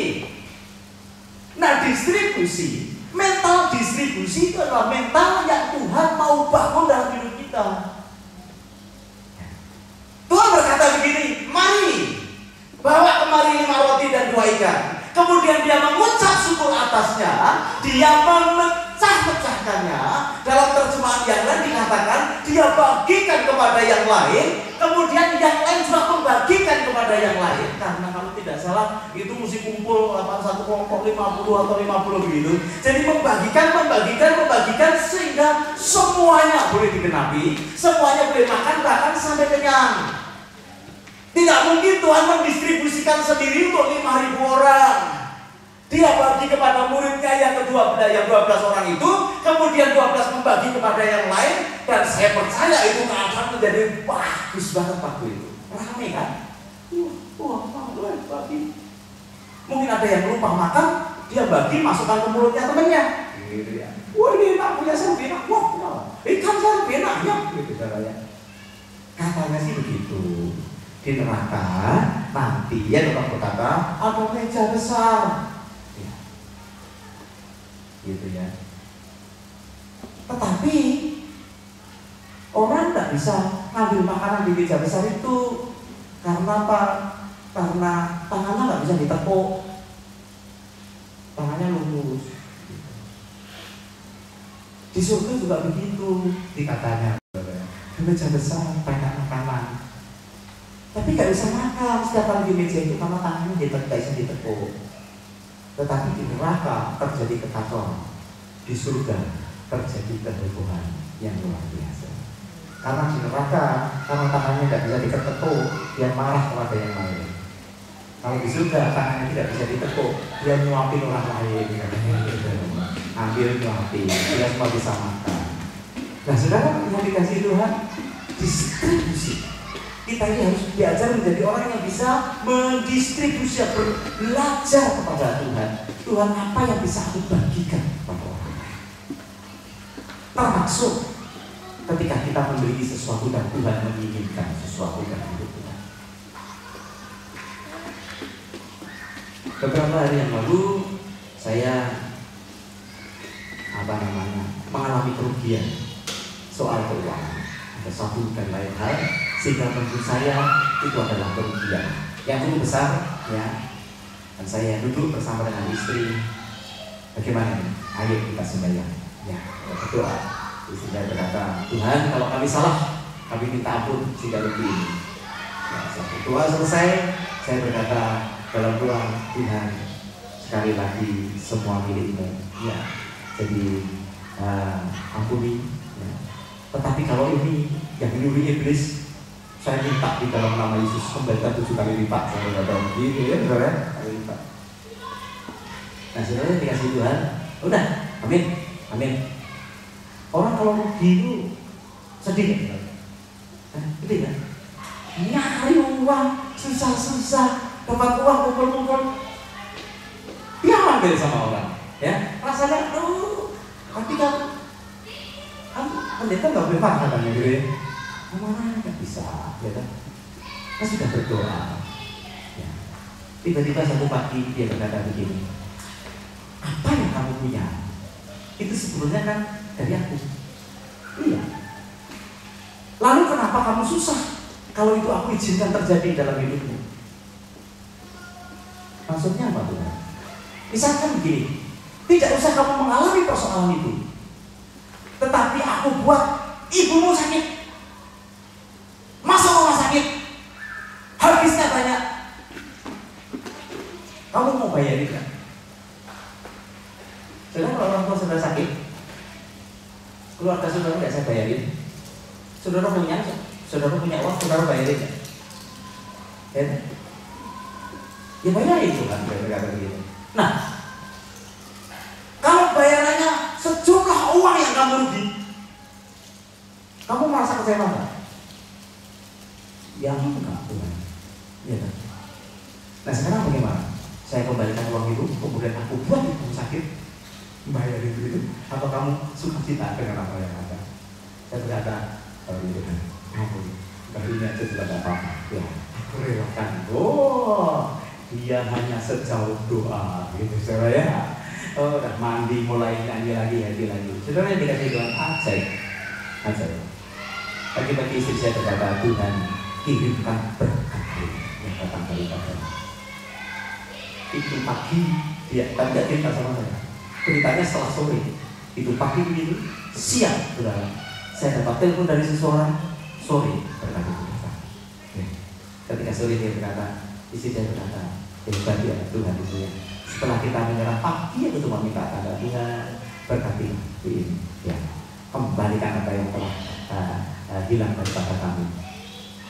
Speaker 1: Nah, mental distribusi itu adalah mental yang Tuhan mau bangun dalam hidup kita. Tuhan berkata begini, mari bawa kemari 5 roti dan 2 ikan. Kemudian dia mengucap syukur atasnya, dia memecah-mecahkannya. Dalam terjemahan yang lain dikatakan dia bagikan kepada yang lain, kemudian yang lain juga membagikan kepada yang lain. Karena kalau tidak salah itu mesti kumpul satu kelompok 50 atau 50 begitu. Jadi membagikan sehingga semuanya boleh digenapi, semuanya boleh makan bahkan sampai kenyang. Tidak mungkin Tuhan mendistribusikan sendiri untuk 5.000 orang. Dia bagi kepada muridnya yang ke-12 orang itu, kemudian 12 membagi kepada yang lain, dan saya percaya itu akan menjadi bagus banget waktu itu. Rame kan? Bagi. Mungkin ada yang lupa makan, dia bagi masukkan ke mulutnya temannya. Gitu ya. Wah, ini enak, punya saya lebih enak. Wah, ikan saya lebih enak ya. Gitu caranya. Katanya sih begitu. Di neraka nanti ya Bapak berkata ada meja besar ya. Gitu ya. Tetapi orang tidak bisa ngambil makanan di meja besar itu karena apa? Karena tangannya nggak bisa ditepuk, tangannya lurus. Di surga juga begitu dikatanya. Di meja besar banyak makanan, tapi gak bisa makan setiap kali di meja itu karena tangannya bisa ditepuk. Tetapi di neraka terjadi kekacauan, di surga terjadi kehebohan yang luar biasa. Karena di neraka, karena tangannya tidak bisa ditepuk, dia marah kepada yang lain. Kalau di surga tangannya tidak bisa ditepuk, dia nyuapin orang lain, ambil nyuapin, dia semua bisa makan. Nah, saudara yang dikasih Tuhan, distribusi. Kita ini harus belajar menjadi orang yang bisa mendistribusi, belajar kepada Tuhan. Tuhan, apa yang bisa aku bagikan kepada orang lain? Termasuk ketika kita memiliki sesuatu dan Tuhan menginginkan sesuatu dalam hidup kita. Beberapa hari yang lalu saya mengalami kerugian soal keuangan. Ada satu dan lain hal sehingga menurut saya itu adalah kerugian yang cukup besar ya. Dan saya duduk bersama dengan istri, bagaimana ini? Ayo kita sembahyang ya, berdoa. Istri saya berkata, Tuhan kalau kami salah, kami minta ampun sehingga rugi ini ya. Setelah doa selesai, saya berkata dalam doa, Tuhan sekali lagi semua milikmu ya, jadi ampuni ya. Tetapi kalau ini yang nyuri iblis, saya minta di dalam nama Yesus kembalikan 7 kali lipat. Saya berkata gitu ya, saudara, kali lipat. Nah, saudara dikasih Tuhan, udah, amin, amin. Orang kalau rugi itu sedih, sedih kan? Nyari uang susah-susah, dapat uang kumpul-kumpul, dia ambil sama orang, ya. Rasanya, tapi kan pendeta nggak boleh makan kan gitu ya. Mana nggak bisa, ya kan? Kita sudah berdoa. Ya. Tiba-tiba satu pagi dia berkata begini, apa yang kamu punya? Itu sebetulnya kan dari aku. Iya. Lalu kenapa kamu susah? Kalau itu aku izinkan terjadi dalam hidupmu. Maksudnya apa Tuhan? Misalkan begini, tidak usah kamu mengalami persoalan itu, tetapi aku buat ibumu sakit, masuk rumah sakit, habisnya banyak. Kamu mau bayarin kan? Saudara, kalau orang tua saudara sakit, keluarga saudara tidak saya bayarin. Saudara punya uang, saudara bayarin kan? Ya bayarin itu kan, berkata begitu. Nah, kalau bayarannya sejumlah uang yang kamu rugi, kamu merasa kecewa nggak? Ya enggak, Tuhan. Ya kan? Nah sekarang bagaimana? Saya kembalikan uang itu, kemudian aku buat di rumah sakit, bayar itu, atau kamu suka cita dengan apa yang ada? Saya berkata, kalau itu kan, kalau ini aja sudah tidak apa-apa. Ya, aku relakan. Oh, dia hanya sejauh doa, gitu saudara ya. Oh, udah mandi, mulai nyanyi lagi, happy lagi. Saudara yang dikasih Tuhan, ajaib. Pagi-pagi istri saya berkata, Tuhan kirimkan berkat yang datang daripada. Itu pagi dia tidak cerita sama saya. Ceritanya setelah sore. Itu pagi begitu, siang saudara. Saya dapat telepon dari seseorang sore berkata begitu. Ketika sore dia berkata, istri saya berkata, hebat ya Tuhan itu ya. Setelah kita menyerah pagi itu cuma minta tanda Tuhan berkati ini ya, kembalikan apa yang telah hilang daripada kami.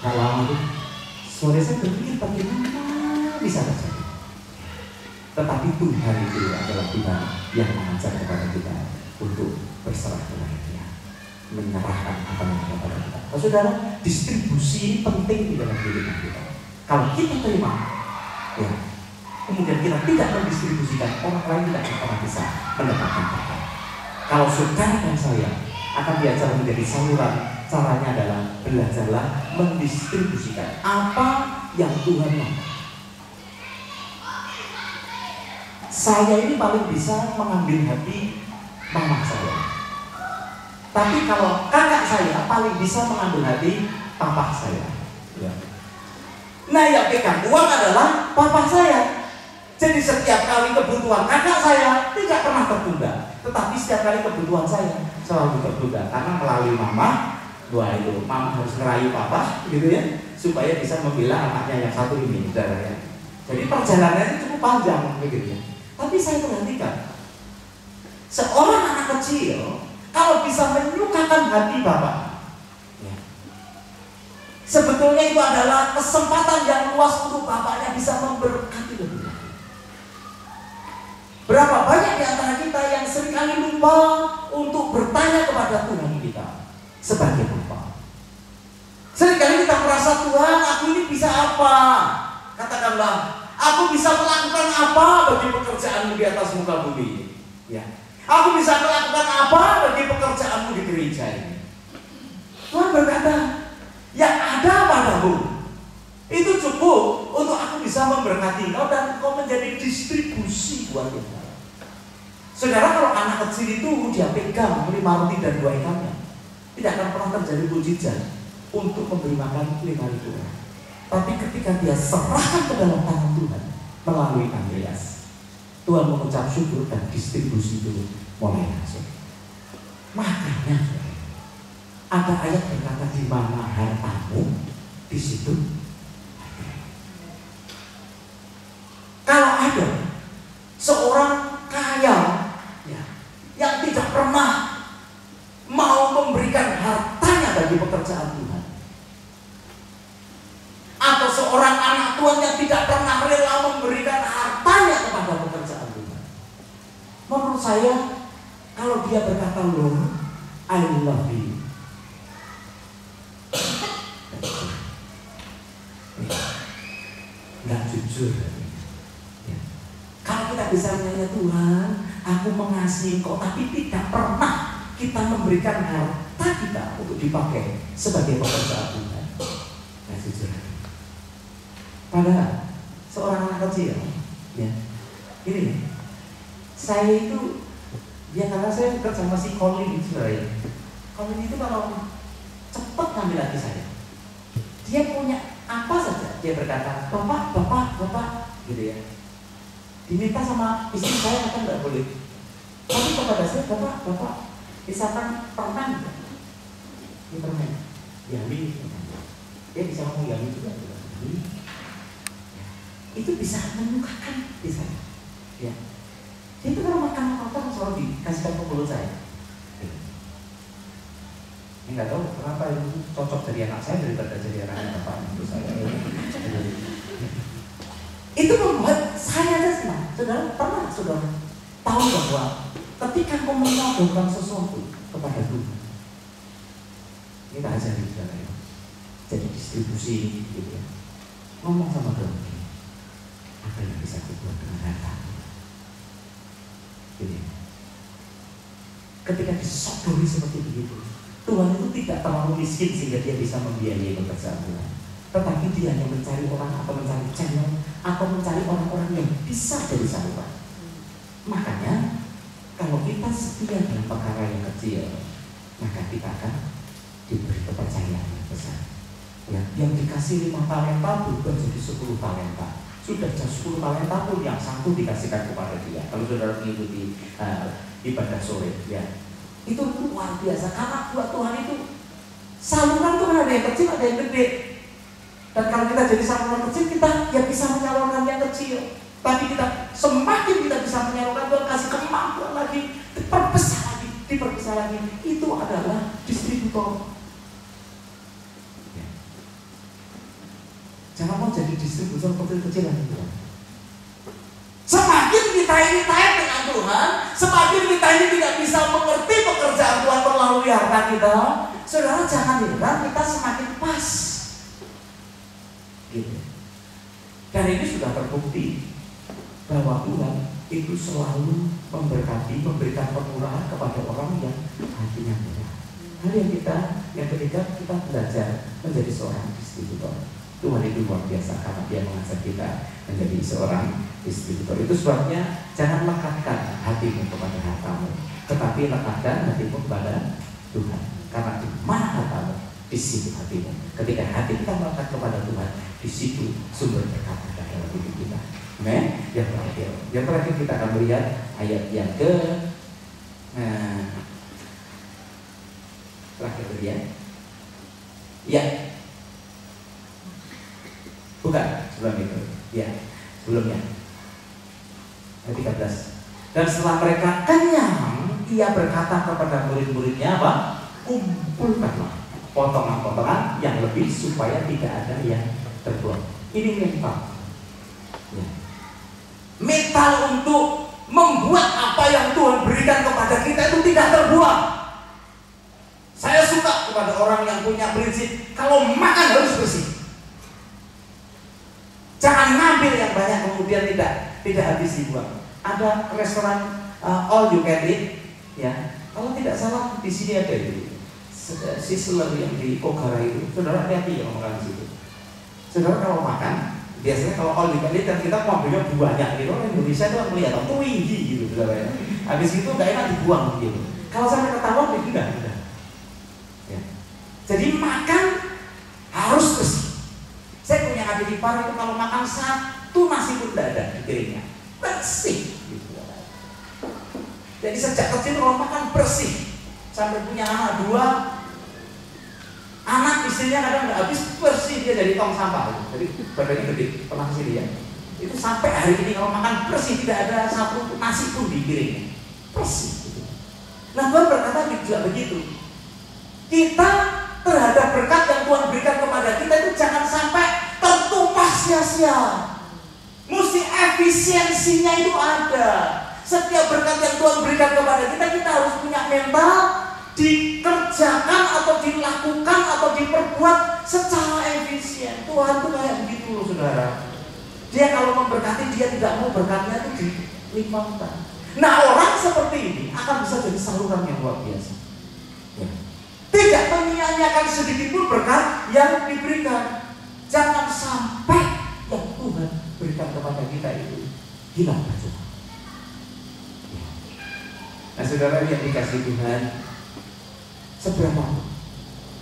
Speaker 1: Kalau sore saya berpikir bagaimana bisa terjadi, tetapi Tuhan itu adalah Tuhan yang mengajar kepada kita untuk berserah kepada Dia, menyerahkan apa yang ada pada kita. Nah, saudara, distribusi ini penting di dalam kehidupan kita. Kalau kita terima, ya, kemudian kita tidak mendistribusikan, orang lain tidak akan bisa mendapatkan berkat. Kalau saudara dan saya akan diajar menjadi saluran, caranya adalah belajarlah mendistribusikan apa yang Tuhan mau. Saya ini paling bisa mengambil hati mama saya, tapi kalau kakak saya paling bisa mengambil hati papa saya ya. Nah yang pegang uang adalah papa saya. Jadi setiap kali kebutuhan kakak saya tidak pernah tertunda, tetapi setiap kali kebutuhan saya selalu tertunda karena melalui mama. Wah itu mama harus ngerayu papa gitu ya, supaya bisa membela anaknya yang satu ini, saudara ya. Jadi perjalanannya cukup panjang begitu ya. Tapi saya perhatikan, seorang anak kecil kalau bisa menyukakan hati bapak, ya, sebetulnya itu adalah kesempatan yang luas untuk bapaknya bisa memberkati lebih banyak. Berapa banyak di antara kita yang seringkali lupa untuk bertanya kepada Tuhan kita sebagai Bapa. Seringkali kita merasa, Tuhan, aku ini bisa apa? Katakanlah, aku bisa melakukan apa bagi pekerjaanmu di atas muka bumi? Ya. Aku bisa melakukan apa bagi pekerjaanmu di gereja ini? Tuhan berkata, yang ada padamu itu cukup untuk aku bisa memberkati kau dan kau menjadi distribusi buat kita. Saudara, kalau anak kecil itu dia pegang 5 roti dan 2 ikannya, tidak akan pernah terjadi mukjizat untuk memberi makan 5.000 orang. Tapi ketika dia serahkan ke dalam tangan Tuhan melalui Andreas, Tuhan mengucap syukur dan distribusi itu mulai masuk. Makanya ada ayat berkata, di mana hartamu, di situ. Kalau ada seorang kaya ya, yang tidak pernah mau memberikan hartanya bagi pekerjaan Tuhan, atau seorang anak Tuhan yang tidak pernah rela memberikan hartanya kepada pekerjaan Tuhan, menurut saya kalau dia berkata, Lord, I love you, nggak jujur. Kalau kita bisa menyanyi, Tuhan, aku mengasihi Engkau, tapi tidak pernah kita memberikan harta kita untuk dipakai sebagai pekerjaan Tuhan, nggak jujur. Padahal seorang anak kecil, ya, ini saya itu, ya karena saya dekat sama si Colin itu, saudara. Colin itu kalau cepat ngambil hati saya, dia punya apa saja, dia berkata, bapak, gitu ya. Diminta sama istri saya kan nggak boleh, tapi kepada saya, bapak, misalkan permen, ini permen, yummy, dia bisa ngomong yummy juga, itu bisa menyukakan di saya, ya. Itu kalau makan apa selalu dikasihkan ke mulut saya. Ini nggak tahu kenapa itu cocok jadi anak saya daripada jadi anak bapak itu saya.
Speaker 2: Itu membuat saya aja senang. Saudara pernah saudara tahu bahwa ketika kau mengadukan sesuatu kepada Tuhan, kita ajarin saudara ya, jadi distribusi gitu ya. Ngomong sama Tuhan, apa yang bisa dibuat dengan harta? Gitu ya. Ketika disodori seperti begitu, Tuhan itu tidak terlalu miskin sehingga dia bisa membiayai pekerjaan Tuhan. Tetapi dia hanya mencari orang atau mencari channel atau mencari orang-orang yang bisa jadi saluran. Makanya kalau kita setia dalam perkara yang kecil, maka kita akan diberi kepercayaan yang besar. Ya, yang dikasih 5 talenta berubah jadi 10 talenta. Sudah 10 talenta pun yang satu dikasihkan kepada dia. Kalau saudara mengikuti ibadah sore, ya itu luar biasa. Karena buat Tuhan itu saluran Tuhan ada yang kecil, ada yang gede. Dan kalau kita jadi saluran kecil, kita ya bisa menyalurkan yang kecil. Tapi kita semakin kita bisa menyalurkan, Tuhan kasih kemampuan lagi, diperbesar lagi. Itu adalah distributor. Ya. Jangan mau jadi distributor kecil-kecilan Tuhan. Semakin kita ini taat dengan Tuhan, semakin kita ini tidak bisa mengerti pekerjaan Tuhan melalui harta kita, saudara jangan heran kita semakin pas. Gitu. Dan ini sudah terbukti bahwa Tuhan itu selalu memberkati, memberikan pemurahan kepada orang yang hatinya murah. Hal yang ketiga kita belajar menjadi seorang distributor. Tuhan itu luar biasa karena dia mengajak kita menjadi seorang distributor. Itu sebabnya jangan lekatkan hatimu kepada hartamu, tetapi lekatkan hatimu kepada Tuhan. Karena di mana hartamu, di situ hatimu. Ketika hati kita melekat kepada Tuhan, di situ sumber berkat ada dalam hidup kita. Amen. Yang terakhir kita akan melihat ayat yang terakhir ya. Ya. Bukan, sebelum itu. Ya, sebelumnya. Ayat 13. Dan setelah mereka kenyang, ia berkata kepada murid-muridnya apa? Kumpulkanlah potongan-potongan yang lebih supaya tidak ada yang terbuang. Ini mental. Ya. Mental untuk membuat apa yang Tuhan berikan kepada kita itu tidak terbuang. Saya suka kepada orang yang punya prinsip kalau makan harus bersih. Jangan ngambil yang banyak kemudian tidak habis dibuang. Ada restoran all you can eat, ya. Kalau tidak salah di sini ada itu Sizzler yang di Pokhara itu. Saudara hati-hati ya makan di situ. Saudara kalau makan, biasanya kalau all you can eat dan kita mau ambilnya banyak gitu. Orang Indonesia itu melihat tinggi gitu, saudara. Habis itu nggak enak dibuang gitu. Kalau sampai ketahuan itu enggak. Ya. Jadi makan harus bersih. Saya punya adik ipar itu kalau makan satu nasi pun tidak ada di piringnya, bersih. Gitu. Jadi sejak kecil kalau makan bersih, sampai punya anak 2, anak istrinya kadang nggak habis bersih dia jadi tong sampah. Jadi badannya gede, pernah kesini ya. Itu sampai hari ini kalau makan bersih tidak ada satu nasi pun di piringnya, bersih. Gitu. Nah Tuhan berkata juga begitu. Kita terhadap berkat yang Tuhan berikan kepada kita itu jangan sampai tertumpah sia-sia. Mesti efisiensinya itu ada. Setiap berkat yang Tuhan berikan kepada kita, kita harus punya mental dikerjakan atau dilakukan atau diperbuat secara efisien. Tuhan tuh kayak begitu loh saudara. Dia kalau memberkati, dia tidak mau berkatnya itu dilimpahkan. Nah orang seperti ini akan bisa jadi saluran yang luar biasa. Ya. Tidak menyia-nyiakan sedikit pun berkat yang diberikan. Jangan sampai yang Tuhan berikan kepada kita itu hilang percuma. Ya.
Speaker 1: Nah saudara yang dikasih Tuhan,
Speaker 2: seberapa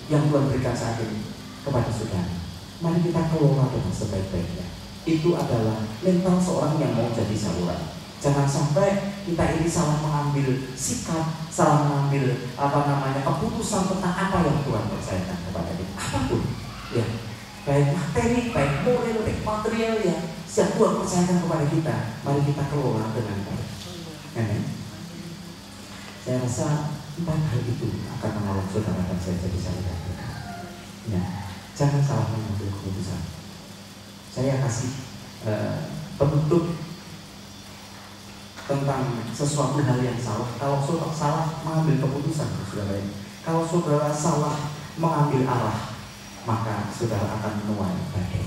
Speaker 2: yang Tuhan berikan saat ini kepada saudara, mari kita kelola dengan sebaik-baiknya. Itu adalah mental seorang yang mau jadi saluran. Jangan sampai kita ini salah mengambil sikap, salah mengambil keputusan tentang apa yang Tuhan percayakan kepada kita. Apapun, ya, baik materi, baik moral, baik material yang Tuhan percayakan kepada kita, mari kita kelola dengan baik. Amin. Saya rasa 4 hal itu akan menolong saudara dan saya jadi saluran. Ya, jangan salah mengambil keputusan. Saya kasih penutup tentang sesuatu hal yang salah. Kalau saudara salah mengambil keputusan, saudara, kalau saudara salah mengambil arah, maka saudara akan menuai badai.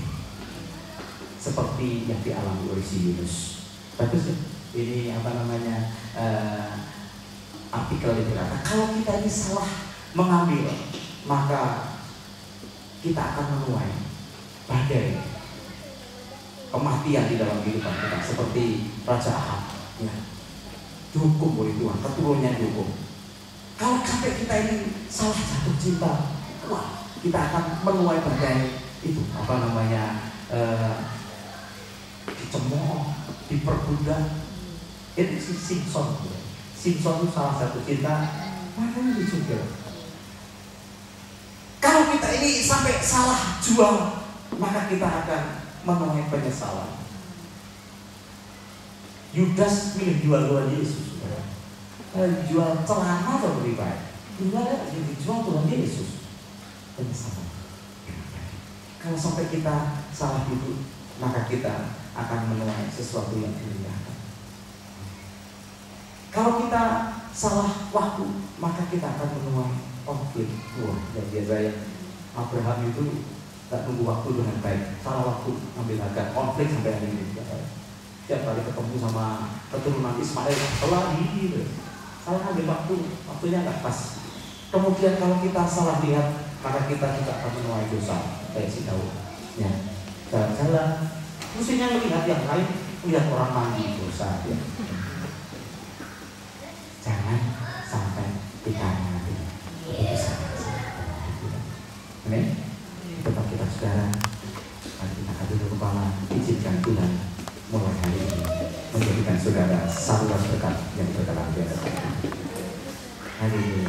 Speaker 2: Seperti yang dialami oleh si Yunus. Bagus ya? Ini apa namanya artikel yang berkata, kalau kita ini salah mengambil, maka kita akan menuai badai, kematian di dalam kehidupan kita, seperti Raja Ahab. Ya, dihukum oleh Tuhan, keturunannya dihukum. Kalau sampai kita ini salah jatuh cinta, wah, kita akan menuai badai itu apa namanya, dicemooh, diperbudak. Itu si Simpson. Simpson itu salah satu cinta, makanya diculik. Kalau kita ini sampai salah jual, maka kita akan menuai penyesalan. Yudas milih jual Tuhan Yesus, saudara. Jual celana atau lebih baik? Jual Tuhan Yesus. Penyesalan. Kalau sampai kita salah hidup, maka kita akan menuai sesuatu yang menyedihkan. Kalau kita salah waktu, maka kita akan menuai konflik. Wah, yang biasa Abraham itu tak nunggu waktu dengan baik, salah waktu, ambil agak konflik sampai hari ini. Tiap kali ketemu sama keturunan Ismail, salah ini, salah ambil waktu, waktunya nggak pas. Kemudian kalau kita salah lihat, maka kita juga akan menuai dosa, kayak si Daud. Ya, jalan, mestinya melihat yang lain, melihat orang mandi dosa. Ya. Jangan sampai kita mati. Itu sangat. Amin. Tetap kita saudara, mari kita duduk kepala, izinkan Tuhan mulai hari ini menjadikan saudara saluran berkat yang berkelanjutan. Haleluya.